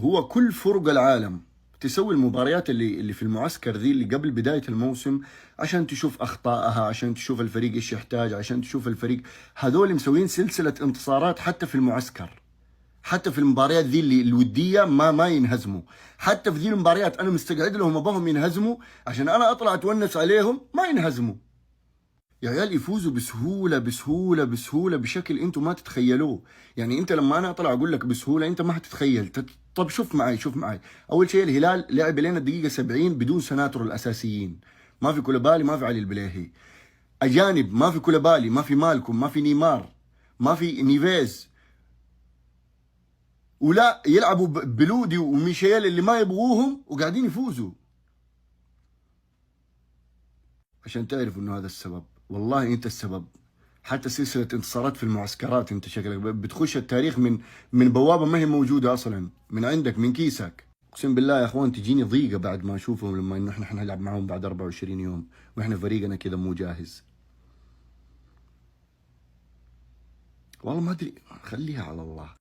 هو كل فرق العالم تسوي المباريات اللي في المعسكر ذي اللي قبل بداية الموسم، عشان تشوف أخطائها، عشان تشوف الفريق إيش يحتاج، عشان تشوف الفريق. هذول مسوين سلسلة انتصارات حتى في المعسكر، حتى في المباريات ذي اللي الودية ما ينهزموا. حتى في ذي المباريات أنا مستقعد لهم أباهم ينهزموا عشان أنا أطلع أتونس عليهم، ما ينهزموا. يا عيال يفوزوا بسهولة بسهولة بسهولة بشكل انتم ما تتخيلوه. يعني انت لما انا اطلع اقول لك بسهولة انت ما هتتخيل. طب شوف معي شوف معي. اول شيء الهلال لعب لنا الدقيقة 70 بدون سناتر الاساسيين. ما في كولوبالي، ما في علي البليهي. اجانب، ما في كولوبالي، ما في مالكم، ما في نيمار، ما في نيفيز. ولا يلعبوا بلودي وميشيل اللي ما يبغوهم وقاعدين يفوزوا. عشان تعرفوا انه هذا السبب. والله انت السبب. حتى سلسلة انتصارات في المعسكرات انت شكلك بتخش التاريخ من بوابة ما هي موجودة اصلا، من عندك من كيسك. اقسم بالله يا اخوان تجيني ضيقة بعد ما اشوفهم، لما انه احنا نلعب معهم بعد 24 يوم واحنا فريقنا كذا مو جاهز. والله ما ادري، خليها على الله.